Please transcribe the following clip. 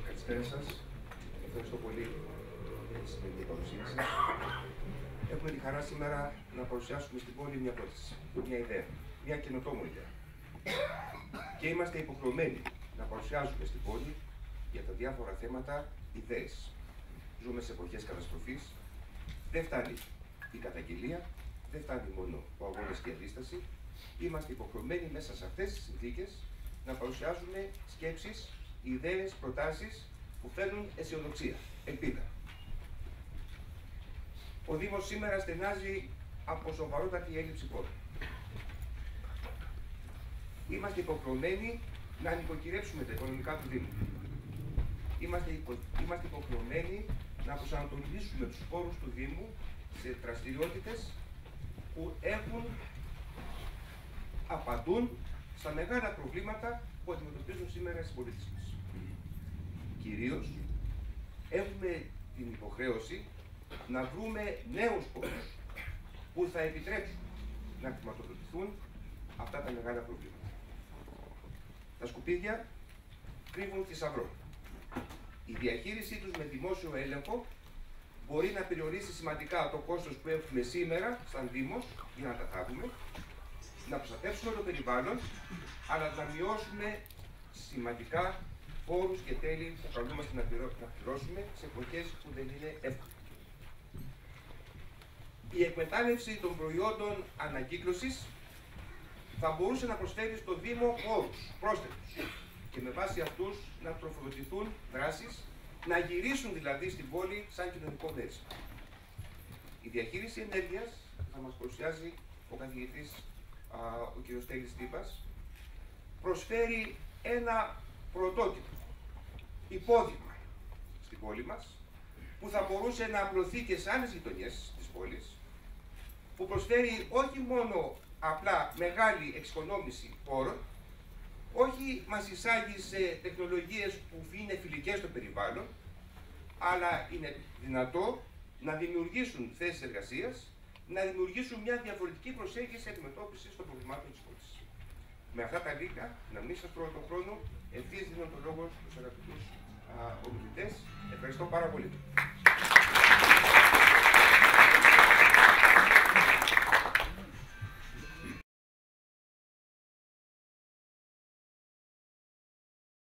Καλησπέρα σας. Ευχαριστώ πολύ για τη σημερινή παρουσία σας. Έχουμε τη χαρά σήμερα να παρουσιάσουμε στην πόλη μια πρόταση, μια ιδέα, μια καινοτόμο ιδέα. Και είμαστε υποχρεωμένοι να παρουσιάζουμε στην πόλη για τα διάφορα θέματα ιδέες. Ζούμε σε εποχές καταστροφής. Δεν φτάνει η καταγγελία, δεν φτάνει μόνο ο αγώνας και η αντίσταση. Είμαστε υποχρεωμένοι μέσα σε αυτές τις συνθήκες να παρουσιάζουμε σκέψεις, ιδέες, προτάσεις που φέρνουν αισιοδοξία, ελπίδα. Ο Δήμος σήμερα στενάζει από σοβαρότατη έλλειψη πόρων. Είμαστε υποχρεωμένοι να νοικοκυρέψουμε τα οικονομικά του Δήμου. Είμαστε υποχρεωμένοι να προσανατολίσουμε τους πόρους του Δήμου σε δραστηριότητες που απαντούν στα μεγάλα προβλήματα που αντιμετωπίζουν σήμερα στις πολίτες μας. Κυρίως, έχουμε την υποχρέωση να βρούμε νέους πόρους που θα επιτρέψουν να χρηματοδοτηθούν αυτά τα μεγάλα προβλήματα. Τα σκουπίδια κρύβουν θησαυρό. Η διαχείρισή τους με δημόσιο έλεγχο μπορεί να περιορίσει σημαντικά το κόστος που έχουμε σήμερα σαν Δήμος για να τα θάβουμε, να προστατεύσουμε το περιβάλλον, αλλά να μειώσουμε σημαντικά φόρους και τέλη που καλούμαστε να πληρώσουμε σε εποχές που δεν είναι εύκολες. Η εκμετάλλευση των προϊόντων ανακύκλωσης θα μπορούσε να προσφέρει στο Δήμο όρους πρόσθετους και με βάση αυτούς να τροφοδοτηθούν δράσεις, να γυρίσουν δηλαδή στην πόλη σαν κοινωνικό δέσιμο. Η διαχείριση ενέργειας θα μας παρουσιάζει ο καθηγητής ο κ. Στέλης Τύπας, προσφέρει ένα πρωτότυπο υπόδειγμα στην πόλη μας που θα μπορούσε να απλωθεί και σε άλλες γειτονιές της πόλης, που προσφέρει όχι μόνο απλά μεγάλη εξοικονόμηση πόρων, όχι μας εισάγει σε τεχνολογίες που είναι φιλικές στο περιβάλλον, αλλά είναι δυνατό να δημιουργήσουν θέσεις εργασίας, να δημιουργήσουν μια διαφορετική προσέγγιση αντιμετώπισης των προβλημάτων της πόλης. Με αυτά τα λίγα, να μην σας τρώω τον χρόνο, ευθύς δίνω τον λόγο στους αγαπητούς ομιλητές. Ευχαριστώ πάρα πολύ.